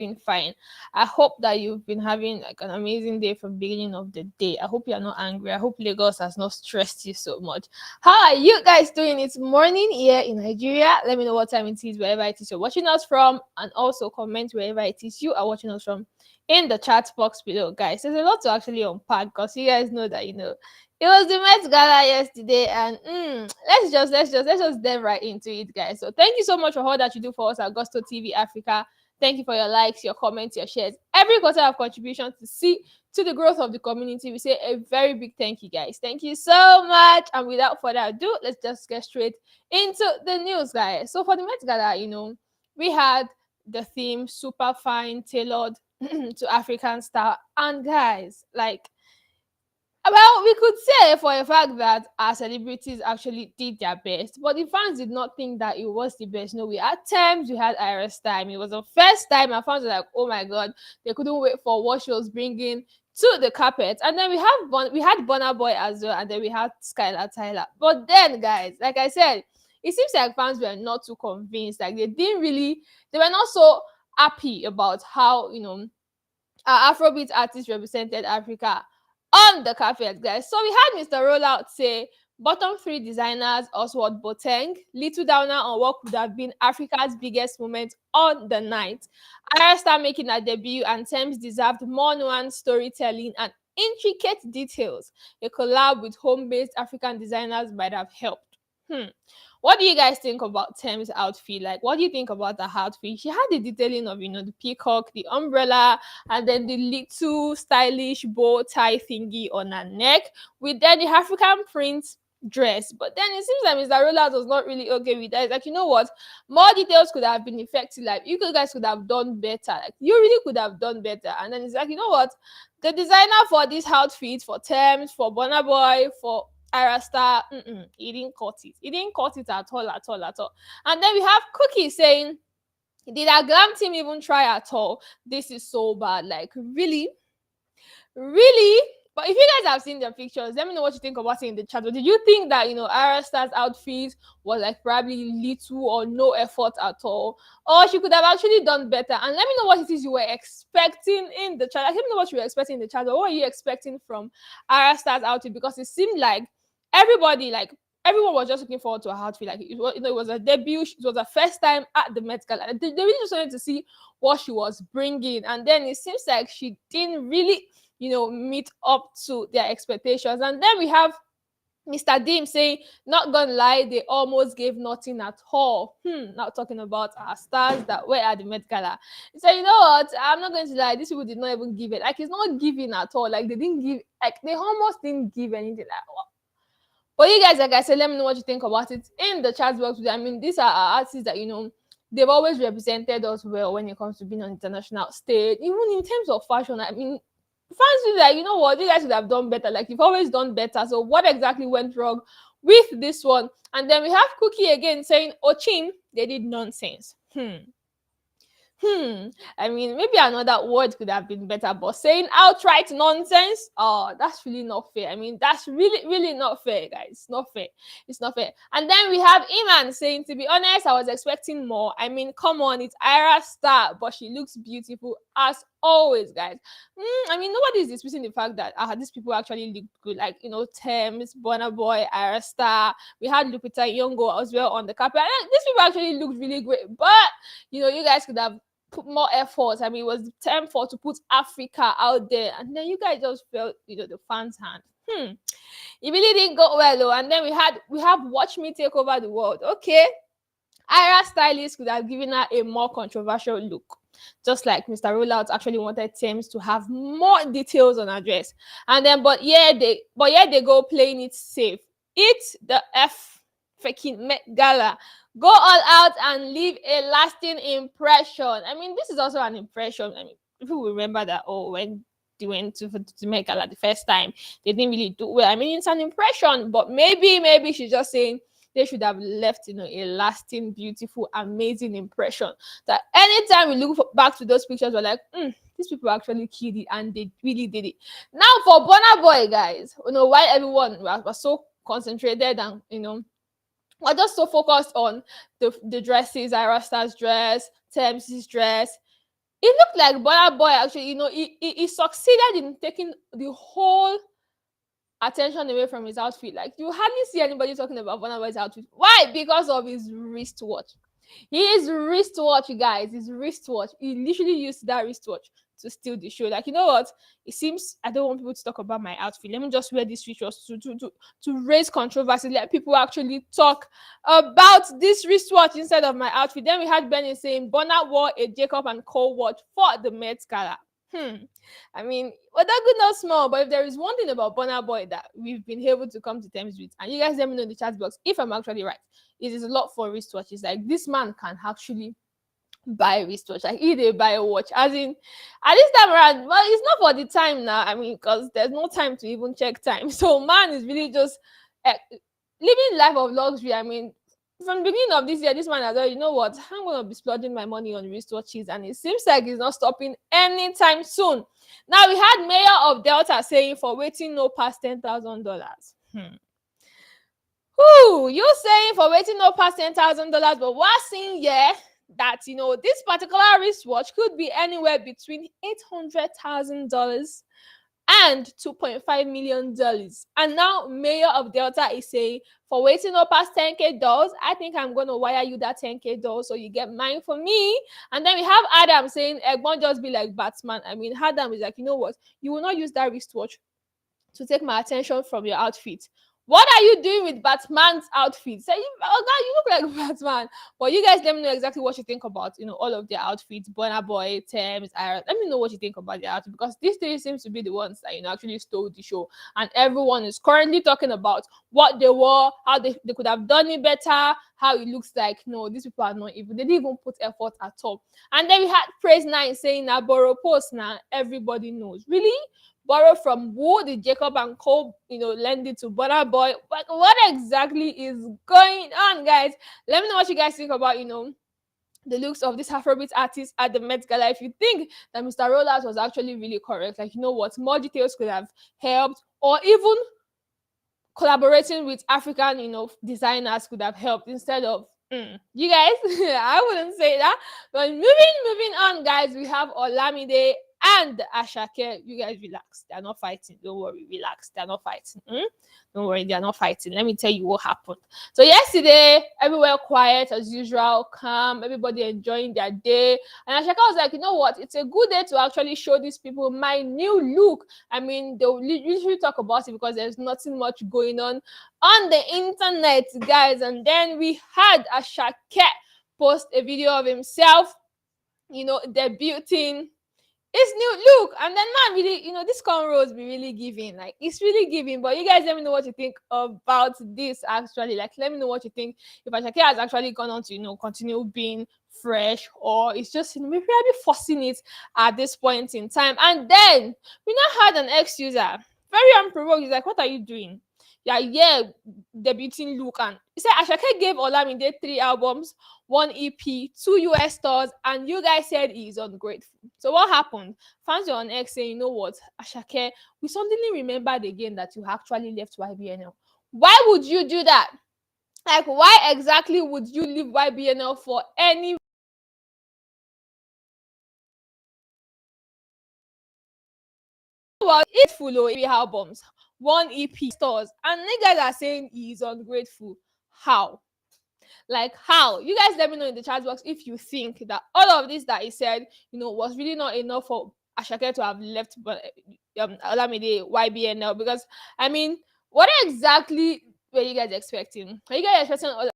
doing fine. I hope that you've been having like an amazing day from beginning of the day. I hope you're not angry. I hope Lagos has not stressed you so much. How are you guys doing? It's morning here in Nigeria. Let me know what time it is wherever it is you're watching us from, and also comment wherever it is you are watching us from in the chat box below, guys. There's a lot to actually unpack because you guys know that it was the Met Gala yesterday, and let's just dive right into it, guys. So thank you so much for all that you do for us at Gusto TV Africa. Thank you for your likes, your comments, your shares, every quarter of contribution to the growth of the community. We say a very big thank you, guys. Thank you so much. And without further ado, let's just get straight into the news, guys. So for the Met Gala, we had the theme super fine, tailored to African style, and guys, like, well, we could say for a fact that our celebrities actually did their best, but the fans did not think that it was the best. We had Tems, we had Ayra Starr. It was the first time our fans were like, "Oh my god!" They couldn't wait for what she was bringing to the carpet. And then we had Burna Boy as well, and then we had Skylar Tyler. But then, guys, like I said, it seems like fans were not too convinced. Like they were not so happy about how our Afrobeat artists represented Africa on the carpet, guys. So we had Mr. Rollout say bottom three designers, Oswald Boteng, little downer on what could have been Africa's biggest moment on the night. Ayra Starr making her debut, and Tems deserved more nuanced storytelling and intricate details. A collab with home-based African designers might have helped. What do you guys think about Tems' outfit? Like, what do you think about the outfit? She had the detailing of, the peacock, the umbrella, and then the little stylish bow tie thingy on her neck, with then the African print dress. But then it seems like Mr. Rollout was not really okay with that. It's like, you know what? More details could have been effective. Like, you guys could have done better. Like, you really could have done better. And then it's like, you know what? The designer for this outfit, for Tems, for Burna Boy, for Ayra Starr, he didn't cut it. He didn't cut it at all, at all, at all. And then we have Cookie saying, did our glam team even try at all? This is so bad. Like, really? Really? But if you guys have seen the pictures, let me know what you think about it in the chat. Or did you think that, Ayra Starr's outfit was like probably little or no effort at all? Or she could have actually done better? And let me know what it is you were expecting in the chat. Let me know what you were expecting in the chat. Or what are you expecting from Ayra Starr's outfit? Because it seemed like everyone was just looking forward to her outfit. Like, it was a debut. It was her first time at the Met Gala. They really just wanted to see what she was bringing. And then it seems like she didn't really, meet up to their expectations. And then we have Mr. Dim saying, not gonna lie, they almost gave nothing at all. Not talking about our stars that were at the Met Gala. So you know what? I'm not going to lie, these people did not even give it. Like, it's not giving at all. Like, they almost didn't give anything. Like, what? But you guys, like I said, let me know what you think about it in the chat box. I mean, these are our artists that, they've always represented us well when it comes to being on international stage. Even in terms of fashion, I mean, fans feel like, you know what, you guys should have done better. Like, you've always done better. So what exactly went wrong with this one? And then we have Cookie again saying, Ochim, they did nonsense. I mean, maybe another word could have been better, but saying outright nonsense, oh, that's really not fair. I mean, that's really, really not fair, guys. It's not fair. It's not fair. And then we have Iman saying, to be honest, I was expecting more. I mean, come on, it's Ayra Starr, but she looks beautiful as always, guys. I mean, nobody is disputing the fact that these people actually look good. Like, Tems, Burna Boy, Ayra Starr. We had Lupita Nyong'o as well on the carpet. These people actually looked really great, but you guys could have put more effort. I mean, it was time to put Africa out there, and then you guys just felt, the fans' hand. It really didn't go well, though. And then we have Watch Me Take Over the World. Okay, Ayra stylist could have given her a more controversial look, just like Mr. Rollout actually wanted Tems to have more details on her dress. And then, but they go playing it safe. It's the freaking Met Gala. Go all out and leave a lasting impression. I mean, this is also an impression. I mean, people will remember that, when they went to Met Gala the first time, they didn't really do well. I mean, it's an impression, but maybe she's just saying they should have left, a lasting, beautiful, amazing impression. That anytime we look back to those pictures, we're like, these people actually killed it, and they really did it. Now for Burna Boy, guys, while everyone was so concentrated and, we're just so focused on the dresses, Ayra Starr's dress, Tems' dress. It looked like Burna Boy actually, he succeeded in taking the whole attention away from his outfit. Like you hardly see anybody talking about Burna Boy's outfit. Why? Because of his wristwatch. His wristwatch, you guys, his wristwatch. He literally used that wristwatch to steal the show. Like, you know what? It seems I don't want people to talk about my outfit. Let me just wear this wristwatch to raise controversy. Let people actually talk about this wristwatch instead of my outfit. Then we had Benny saying Burna wore a Jacob and Co watch for the Met Gala. I mean, well, that good not small, but if there is one thing about Burna Boy that we've been able to come to terms with, and you guys let me know in the chat box if I'm actually right, it is a lot for wristwatches. Like this man can actually buy a wristwatch. Like he did buy a watch. As in, at this time around, well, it's not for the time now. I mean, because there's no time to even check time. So man is really just living life of luxury. I mean, from the beginning of this year, this man has said, you know what, I'm going to be splurging my money on wristwatches, and it seems like he's not stopping anytime soon. Now, we had Mayor of Delta saying for waiting no past $10,000. You saying for waiting no past $10,000, but we're seeing, that, this particular wristwatch could be anywhere between $800,000 and $2.5 million. And now Mayor of Delta is saying, for waiting up past 10K dolls, I think I'm going to wire you that 10K doll so you get mine for me. And then we have Adam saying, won't just be like Batman. I mean, Adam is like, you know what? You will not use that wristwatch to take my attention from your outfit. What are you doing with Batman's outfit? Say, oh God, you look like Batman. But you guys let me know exactly what you think about, all of their outfits. Burna Boy, Tems, Ayra. Let me know what you think about their outfit, because these three seems to be the ones that, actually stole the show. And everyone is currently talking about what they wore, how they could have done it better, how it looks like. No, these people are not even. They didn't even put effort at all. And then we had Praise 9 saying that borrow post now, everybody knows. Really? Borrow from who? The Jacob and Co, lend it to Burna Boy. But what exactly is going on, guys? Let me know what you guys think about, the looks of this Afrobeat artist at the Met Gala. If you think that Mr. Rollout was actually really correct, like, you know what, more details could have helped, or even collaborating with African, designers could have helped instead of you guys. I wouldn't say that. But moving on, guys, we have Olamide and Asake. You guys relax. They're not fighting. Don't worry. Relax. They're not fighting. Don't worry. They're not fighting. Let me tell you what happened. So yesterday, everywhere quiet as usual, calm, everybody enjoying their day. And Asake was like, you know what? It's a good day to actually show these people my new look. I mean, they'll usually talk about it because there's nothing much going on the internet, guys. And then we had Asake post a video of himself, debuting his new look. And then man, really, this cornrows be really giving. Like, it's really giving. But you guys let me know what you think about this actually. Like, let me know what you think. If Asake has actually gone on to, continue being fresh, or it's just, maybe I'll be forcing it at this point in time. And then we now had an ex-user, very unprovoked. He's like, what are you doing? Yeah, debuting look. And he said Asake gave Olamide 3 albums, 1 EP, 2 US stores, and you guys said he's ungrateful. So what happened? Fans were on X saying, you know what, Asake, we suddenly remembered again that you actually left YBNL. Why would you do that? Like, why exactly would you leave YBNL for any? Well, it's full of albums, 1 EP stores, and you guys are saying he's ungrateful. How? Like, how? You guys let me know in the chat box if you think that all of this that he said, was really not enough for Asake to have left Olamide YBNL. Because, I mean, what exactly were you guys expecting? Are you guys expecting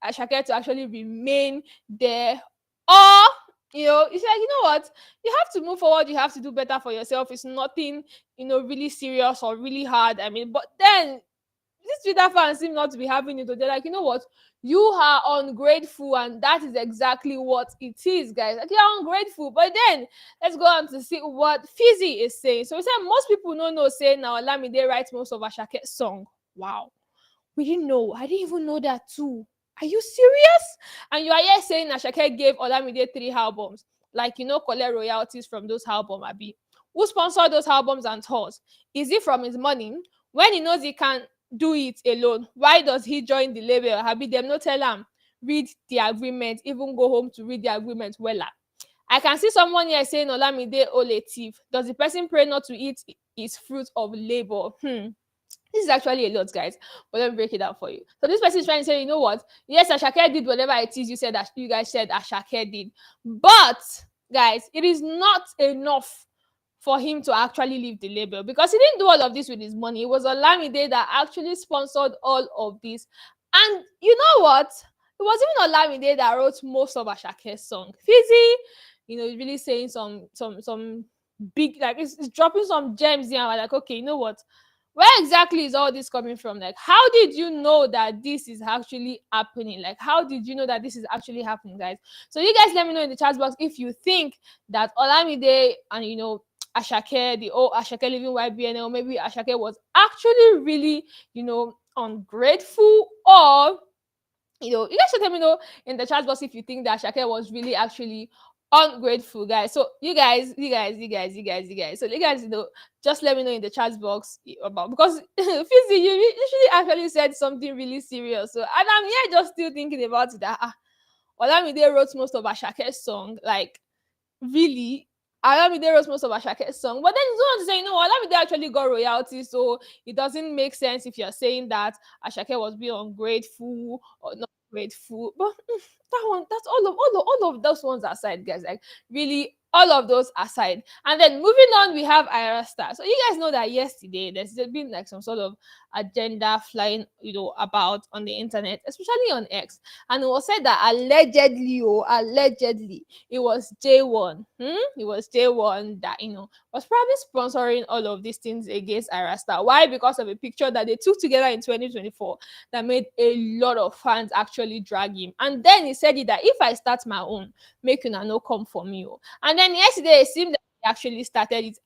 Asake to actually remain there? Or, it's like, you know what? You have to move forward. You have to do better for yourself. It's nothing, really serious or really hard. I mean, but then these Twitter fans seem not to be having it. They're like, you know what? You are ungrateful, and that is exactly what it is, guys. Like, you're ungrateful. But then let's go on to see what Fizzy is saying. So we said most people don't know saying now Olamide writes most of Asake's song. Wow. We didn't know. I didn't even know that too. Are you serious? And you are here saying Asake gave Olamide 3 albums. Like, collect royalties from those albums, Abi. Who sponsored those albums and tours? Is it from his money? When he knows he can do it alone, why does he join the label? Abi, them no tell him read the agreement, even go home to read the agreement. Well, I can see someone here saying Olamide Ole thief. Does the person pray not to eat his fruit of labor? This is actually a lot, guys. But let me break it down for you. So this person is trying to say, you know what? Yes, Asake did whatever it is you said that you guys said Asake did. But guys, it is not enough for him to actually leave the label, because he didn't do all of this with his money. It was Olamide that actually sponsored all of this. And you know what? It was even Olamide that wrote most of Ashake's song. Fizzy, really saying some big, like it's dropping some gems here. I'm like, okay, you know what? Where exactly is all this coming from? Like, how did you know that this is actually happening? Like, how did you know that this is actually happening, guys? So you guys let me know in the chat box if you think that Olamide and Asake, the old Asake living YBNL, maybe Asake was actually really, ungrateful, or you guys should let me know in the chat box if you think that Asake was really actually ungrateful, guys. So you guys. So you guys, just let me know in the chat box about, because Fizzy, you usually actually said something really serious. So, and I'm here just still thinking about it that Olamide wrote most of Ashake's song, like, really. Olamide wrote most of Ashake's song, but then you want to say, Olamide actually got royalties, so it doesn't make sense if you're saying that Asake was being ungrateful or not grateful. But that one, that's all of those ones aside, guys. Like, really, all of those aside. And then moving on, we have Ayra Starr. So you guys know that yesterday there's been like some sort of agenda flying, about on the internet, especially on X, and it was said that allegedly it was J1. It was J1 that was probably sponsoring all of these things against Ayra Starr. Why? Because of a picture that they took together in 2024 that made a lot of fans actually drag him. And then he said that if I start my own, make una no come for me. And then yesterday it seemed that he actually started it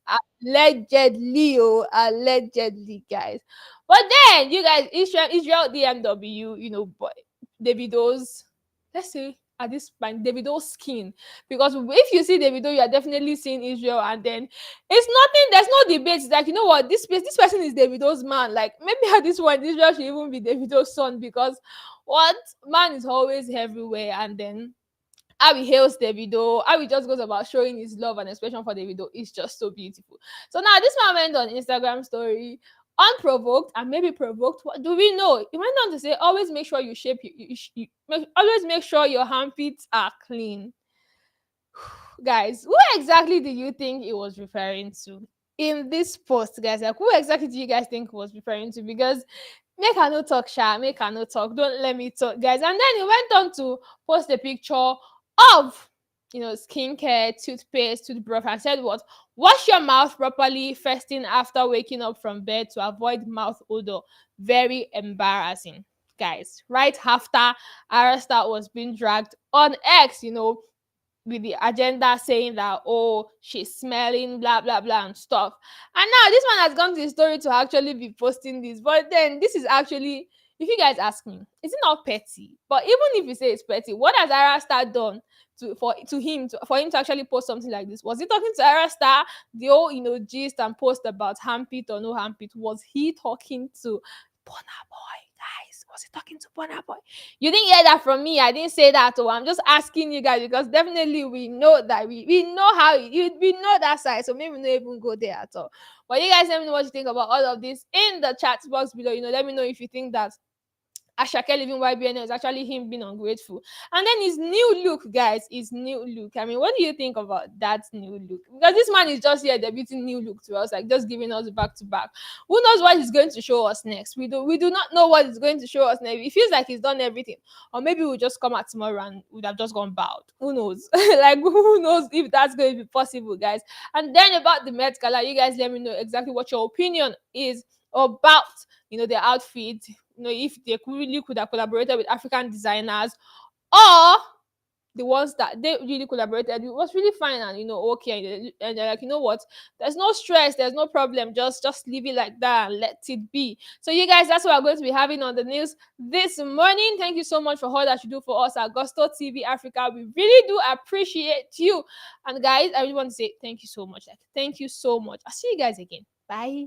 allegedly, guys. But then you guys, Israel DMW, boy, Davido's, let's say at this point, Davido's skin. Because if you see Davido, you are definitely seeing Israel, and then it's nothing, there's no debate. It's like, you know what, this person is Davido's man. Like, maybe at this point, Israel should even be Davido's son, because what, man is always everywhere, and then how he hails Davido, how he just goes about showing his love and expression for Davido is just so beautiful. So now this man went on Instagram story, unprovoked and maybe provoked. What do we know? He went on to say, always make sure you shape always make sure your armpits are clean. Guys, who exactly do you think he was referring to in this post, guys? Like, who exactly do you guys think he was referring to? Because make I no talk, Sha, make I no talk, don't let me talk, guys. And then he went on to post a picture of skincare, toothpaste, toothbrush, and said, what, wash your mouth properly first thing after waking up from bed to avoid mouth odor. Very embarrassing, guys. Right after Ayra Starr was being dragged on X, with the agenda saying that, oh, she's smelling, blah blah blah and stuff. And now this one has gone to the story to actually be posting this. But then this is actually, if you guys ask me, is it not petty? But even if you say it's petty, what has Ayra Starr done for him to actually post something like this? Was he talking to Ayra Starr, the whole gist and post about armpit or no armpit? Was he talking to Burna Boy, guys? Was he talking to Burna Boy? You didn't hear that from me. I didn't say that. Oh, I'm just asking you guys, because definitely we know that we know how we know that side. So maybe not even go there at all. But you guys let me know what you think about all of this in the chat box below. Let me know if you think that Asake living YBNL is actually him being ungrateful. And then his new look, guys, his new look. I mean, what do you think about that new look? Because this man is just here debuting new look to us, like just giving us back to back. Who knows what he's going to show us next? We do not know what he's going to show us next. It feels like he's done everything. Or maybe we'll just come out tomorrow and would have just gone bowed. Who knows? Like, who knows if that's going to be possible, guys? And then about the Met Gala, you guys let me know exactly what your opinion is about the outfit, if they really could have collaborated with African designers, or the ones that they really collaborated with was really fine and okay, and they're like, you know what, there's no stress, there's no problem, just leave it like that and let it be. So you guys, that's what we're going to be having on the news this morning. Thank you so much for all that you do for us at Gusto TV Africa. We really do appreciate you. And guys, I really want to say thank you so much. Like, thank you so much. I'll see you guys again. Bye.